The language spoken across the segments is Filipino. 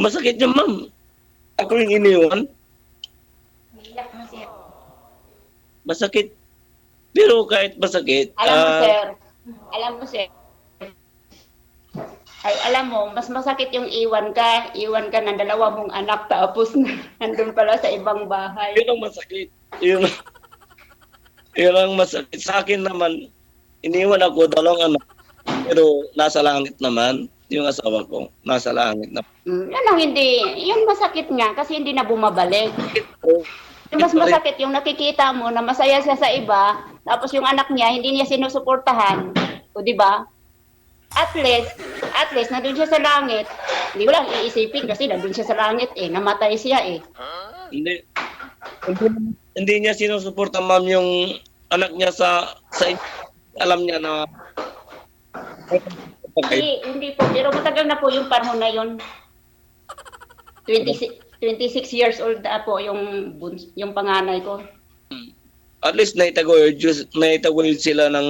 Masakit yun, ma'am. Ako yung iniwan. Iyak mo, sir. Masakit. Pero kahit masakit, Alam mo, sir, ay alam mo, mas masakit yung iwan ka ng dalawa mong anak tapos nandun pala sa ibang bahay. yun ang masakit. Yun ang masakit. Sa akin naman, iniwan ako dalawang anak. Pero nasa langit naman, yung asawa ko, nasa langit na. Yan ang hindi, yun masakit nga kasi hindi na bumabalik. Mas masakit yung nakikita mo na masaya siya sa iba, tapos yung anak niya hindi niya sinusuportahan. O di ba? At least nandun siya sa langit. Hindi ko lang iisipin kasi nandun siya sa langit namatay siya Hindi, hindi niya sinusuporta, ma'am, yung anak niya sa alam niya na Hindi po, pero matagal na po yung panahon na yun. 26 years old na po yung panganay ko. At least naitaguyod sila ng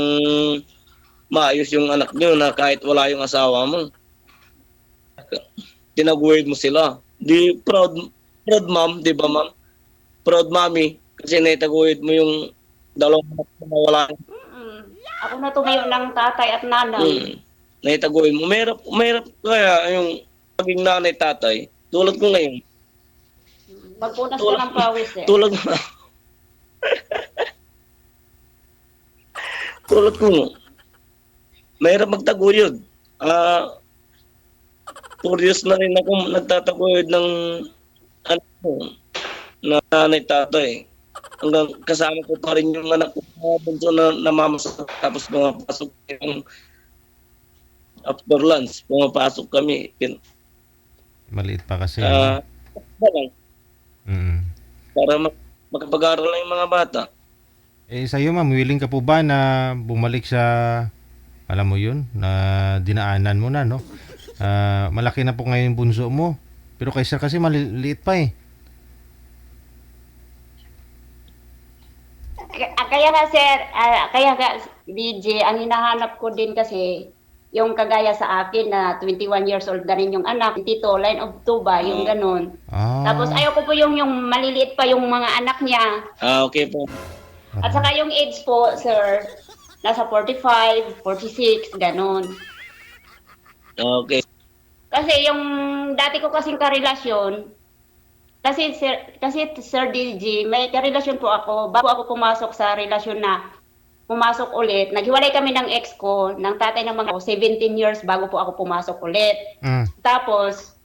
maayos yung anak niyo na kahit wala yung asawa mo. Tinaguyod mo sila. Di proud ma'am, di ba, ma'am? Proud mommy kasi naitaguyod mo yung dalawang anak na wala. Ako na tumayo ng tatay at nanay. Naitaguyod mo. Mahirap kaya yung maging nanay tatay. Tulad ko ngayon. Magpunas ka ng pawis Tulad mo. Tulad ko. Mahirap magtaguyod. 4 years na rin ako nagtataguyod ng na nanay tatay. Hanggang kasama ko pa rin yung anak ko bunso na namamasak. Tapos pumapasok yung after lunch. Pumapasok kami. Maliit pa kasi. Para makapag-aral lang yung mga bata. Sa'yo, ma'am, willing ka po ba na bumalik sa, alam mo yun, na dinaanan mo na, no? Malaki na po ngayon yung bunso mo. Pero kay sir kasi maliit pa eh. Kaya nga sir, kaya nga DJ, ang hinahanap ko din kasi yung kagaya sa akin na 21 years old na rin yung anak, tito, line of two ba, yung ganun. Tapos ayoko po yung maliliit pa yung mga anak niya. Okay po. At saka yung age po, sir, nasa 45, 46, ganun. Okay. Kasi yung dati ko kasing karelasyon, kasi Sir DJ, may karelasyon po ako. Bago ako pumasok sa relasyon na pumasok ulit, naghiwalay kami ng ex ko, ng tatay ng mga 17 years bago po ako pumasok ulit. Tapos,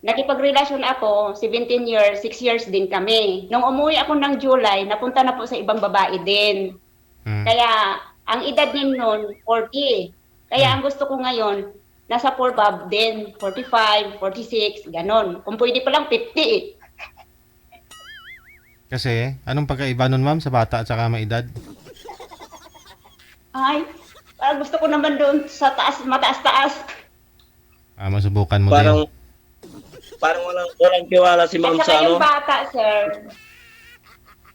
nakipagrelasyon ako, 17 years, 6 years din kami. Nung umuwi ako ng July, napunta na po sa ibang babae din. Kaya, ang edad niya noon, 40. Kaya ang gusto ko ngayon, nasa 4 bab din, 45, 46, ganon. Kung pwede pa lang 50 Kasi, anong pagkaiba nun, ma'am, sa bata at saka may edad? Ay, gusto ko naman doon sa taas, mataas-taas. Masubukan mo Parang din. walang tiwala si ma'am At saka sa yung bata, sir,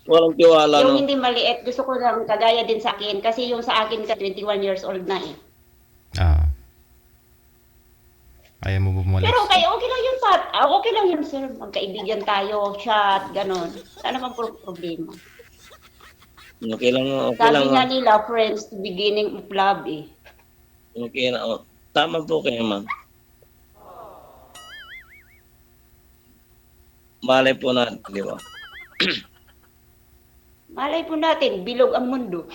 Walang tiwala, yung no? hindi maliit, gusto ko lang kagaya din sa akin. Kasi yung sa akin, 21 years old na eh. Ayaw mo bumalik. Pero okay lang yun, Pat. Okay lang yun, sir. Magkaibigan tayo, chat, ganon. Ano bang problema? Okay lang. Sabi nga nila, friends to beginning of love eh. Okay na. Tama po kayo, ma'am. Malay po natin, di ba? Malay po natin, bilog ang mundo.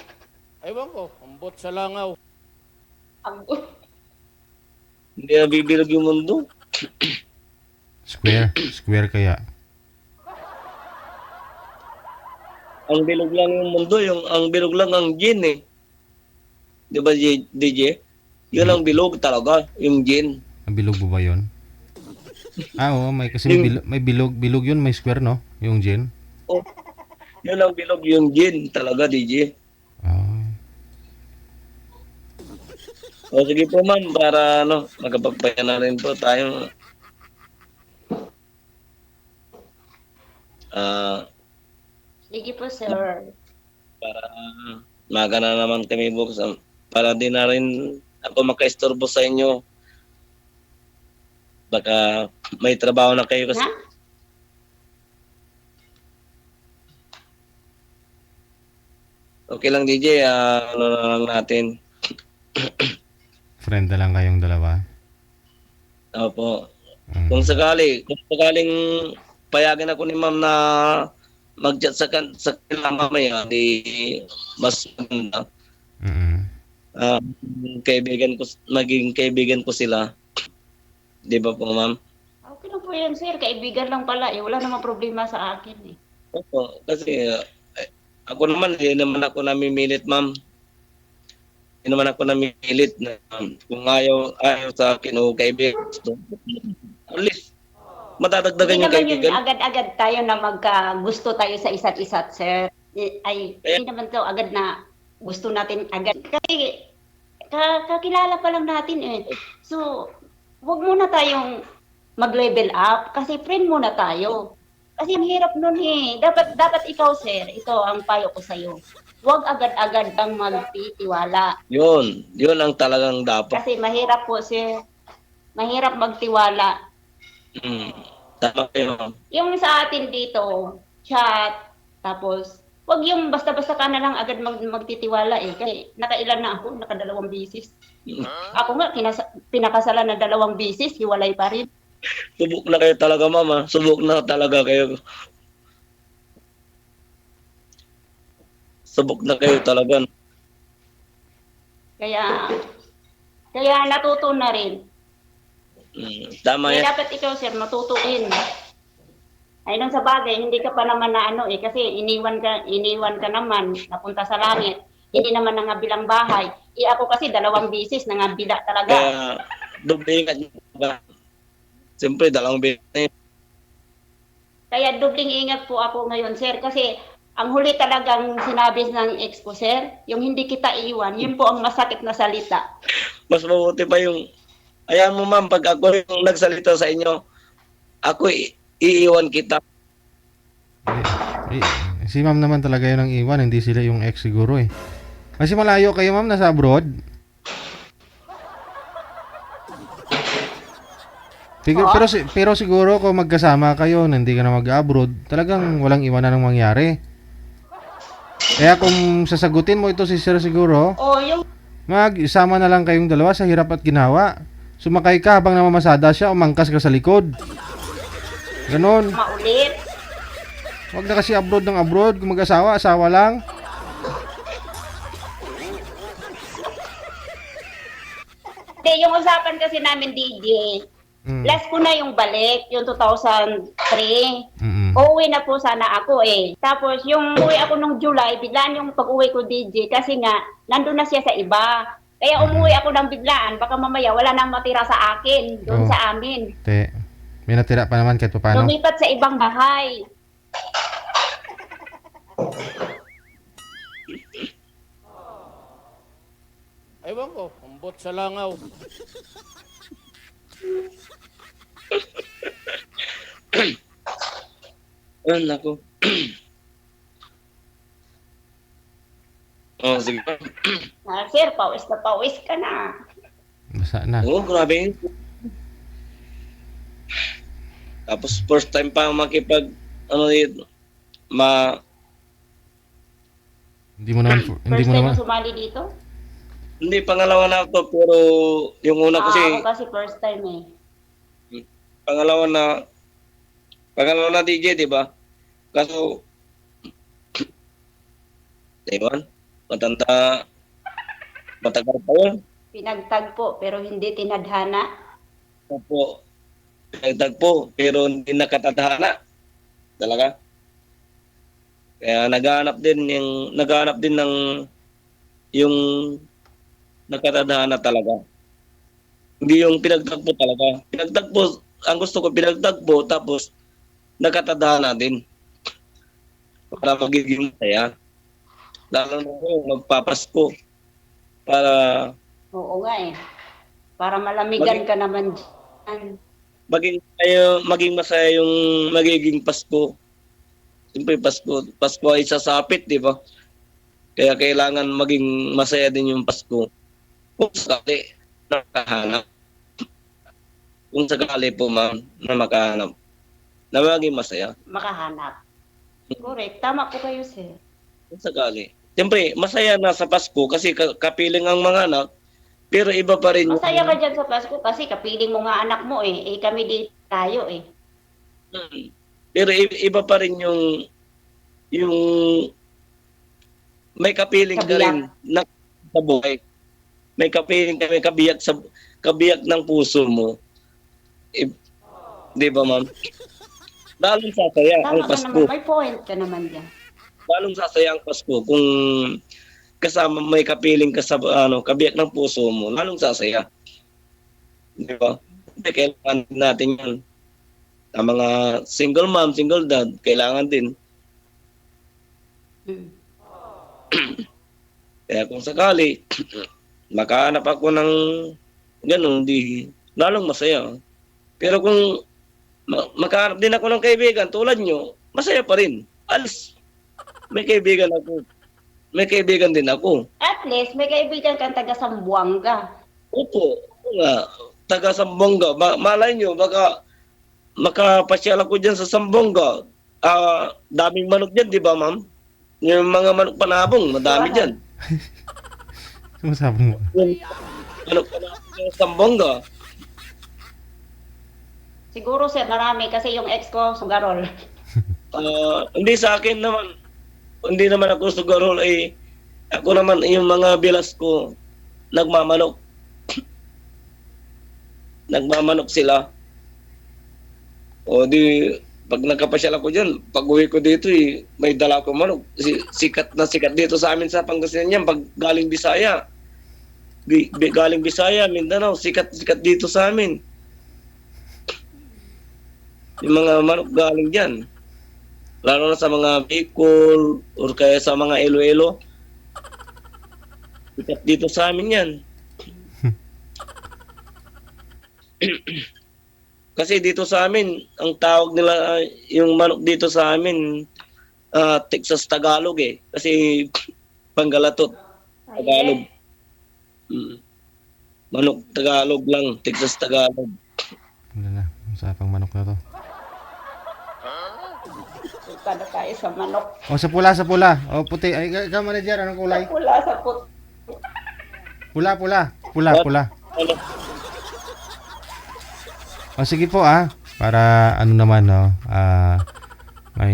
Ewan ko, ambot sa langaw. Hindi na bibilog yung mundo. Square kaya. Ang bilog lang yung mundo, ang bilog lang ang gin eh. Di ba, DJ? Yun ang bilog talaga, yung gin. Ang bilog mo ba yun? Oo, kasi may bilog yun, may square, no? Yung gin. Oh, yun ang bilog, yung gin talaga, DJ. O sige po, ma'am, para magkapagpayan na rin po tayo. Sige po, sir. Para maga na naman kami bukas. Para di na rin ako makaistorbo sa inyo. Baka may trabaho na kayo kasi. Na? Okay lang DJ, ano na lang natin. Friend na lang kayong dalawa. Opo. Mm. Kung sakaling payagan ako ni ma'am na mag-chat sa kanila mamaya, di mas maganda. Mm. Maging kaibigan ko sila. Di ba po, ma'am? Okay lang po yan, sir. Kaibigan lang pala. Wala namang problema sa akin eh. Opo, kasi ako naman, hindi naman ako namimilit, ma'am. Hindi naman ako namimilit na kung ayaw sa akin o kaibigan. At least, madadagdagan Hindi yung naman yun kaibigan. agad-agad tayo na magka-gusto tayo sa isa't isa, sir. Hindi naman to agad na gusto natin agad. Kasi kakilala pa lang natin eh. So, wag muna tayong mag-level up kasi friend muna tayo. Kasi ang hirap nun eh. Dapat ikaw, sir, ito ang payo ko sa'yo. Huwag agad-agad kang magtitiwala. Yun ang talagang dapat. Kasi mahirap po, sir. Mahirap magtiwala. Tama kayo, ma'am. Yung sa atin dito, chat, tapos, wag yung basta-basta ka na lang agad magtitiwala eh. Kasi nakailan na ako, nakadalawang bisis. Ako nga, pinakasalan na 2 bisis, hiwalay pa rin. Subok na kayo talaga, ma'am. Ha? Subok na talaga kayo. Subok na kayo talaga. Kaya natuto na rin. Tama Kaya yan. dapat ikaw, sir, matutuin. Ay, nung sa bagay, hindi ka pa naman na ano eh, kasi iniwan ka naman, napunta sa langit. Hindi naman nangabilang bahay. Ako kasi 2 bisis nangabila talaga. Kaya, doble ingat nyo. Siyempre, 2 beses na yun. Kaya dobling ingat po ako ngayon, sir, kasi ang huli talagang sinabi ng ex ko, sir, yung hindi kita iiwan, yun po ang masakit na salita. Mas mabuti pa yung, ayan mo ma'am, pag ako yung nagsalita sa inyo, ako iiwan kita. Si ma'am naman talaga yun ang iwan, hindi sila yung ex siguro eh. Kasi malayo kayo ma'am, nasa abroad. Pero siguro kung magkasama kayo, na hindi ka na mag-abroad, talagang walang iwanan ng mangyari. Kaya kung sasagutin mo ito si sir siguro, Yung mag-isama na lang kayong dalawa sa hirap at ginawa. Sumakay ka habang namamasada siya, umangkas ka sa likod. Ganon. maulit. Huwag na kasi abroad ng abroad. Kung mag-asawa, asawa lang. Hindi, yung usapan kasi namin, DJ, last ko na yung balik, yung 2003. Uuwi na po sana ako eh. Tapos yung uwi ako nung July, biglaan yung pag-uwi ko, DJ, kasi nga, nandun na siya sa iba. Kaya umuwi ako ng biglaan, baka mamaya wala nang matira sa akin, doon sa amin. May natira pa naman kahit paano. Lumipat sa ibang bahay. Ewan ko, ambot sa langaw. Ayun, ako. Sige. Sir, pawis na pawis ka na. Basa na. Oo, grabe. Tapos first time pa makipag, dito, Hindi mo naman First time mo sumali dito? hindi, pangalawa na to, pero yung una Ako kasi first time eh. pangalawa na DJ, di ba? Kaso, diba? Matagal pa yun. Pinagtagpo pero hindi tinadhana. Opo, pinagtagpo, pero hindi nakatadhana. Talaga. Kaya naghahanap din ng yung nakatadhana talaga. Hindi yung pinagtagpo talaga. Pinagtagpo, ang gusto ko pinagtagpo, tapos nakatadhana din. Para magiging masaya. Lalo na yung magpapasko. Para Oo nga eh. Para malamigan ka naman dyan. maging masaya yung magiging Pasko. Siyempre, Pasko ay sasapit, di ba? Kaya kailangan maging masaya din yung Pasko. Kung sakali, nakahanap. kung sakali po ma'am na makahanap, na maging masaya. Makahanap. Correct. Tama po kayo, sir. Kung sakali. Siyempre, masaya na sa Pasko kasi kapiling ang mga anak, pero iba pa rin Masaya ka dyan sa Pasko kasi kapiling mo nga anak mo eh. Eh kami dito tayo eh. Pero iba pa rin yung may kapiling ka Kabiyak. rin na sa buhay. May kapiling ka, may kabiyak ng puso mo. Di ba, ma'am? Lalong sasaya ang Tama ka Pasko. naman. May point ka naman dyan. Lalong sasaya ang Pasko kung kasama may kapiling ka sa kabiyak ng puso mo, lalong sasaya. Di ba? Hindi, kailangan natin yan. Ang mga single mom, single dad, kailangan din. Mm. Kaya kung sakali, makahanap ako ng ganun, di lalong masaya. Pero kung makahanap din ako ng kaibigan tulad nyo, masaya pa rin. Alis, may kaibigan ako. May kaibigan din ako. At least, may kaibigan kang taga Sambuanga. Opo, nga, taga Sambonga. Malay nyo, baka makapasyal ako dyan sa Sambonga. Daming manok dyan, di ba, ma'am? Yung mga manok panabong, madami dyan. Sumasabong mo. Yung manok panabong sa Sambonga. Siguro, sir, marami kasi yung ex ko, sugarol. Hindi sa akin naman. Hindi naman ako sugarol eh. Ako naman yung mga bilas ko nagmamanok. Nagmamanok sila. O di pag nagkapasyal ako diyan, pag-uwi ko dito eh, may dala ko manok. Sikat na sikat dito sa amin sa Pangasinan yan pag galing Bisaya. Galing Bisaya, Mindanao, sikat dito sa amin. Yung mga manok galing diyan. Lalo na sa mga Bicol or kaya sa mga Iloilo. Sikat dito sa amin yan. Kasi dito sa amin, ang tawag nila, yung manok dito sa amin, Texas Tagalog eh. Kasi Panggalatot, Tagalog. Manok Tagalog lang, Texas Tagalog. Wala na. Usapang manok na to. Kada tayo sa manok. O, sa pula. O, puti. Ay, ikaw, manager, anong kulay? Wala sa put. Pula. Ano? O, sige po, para ano naman, no, may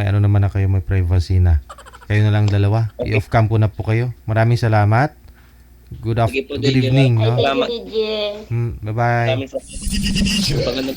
ano naman na kayo, may privacy na. Kayo na lang dalawa. I-off cam ko na po kayo. Maraming salamat. Good Sige po, good DJ. evening, Ay, no? thank Salamat. you, DJ. Bye-bye. Maraming salamat.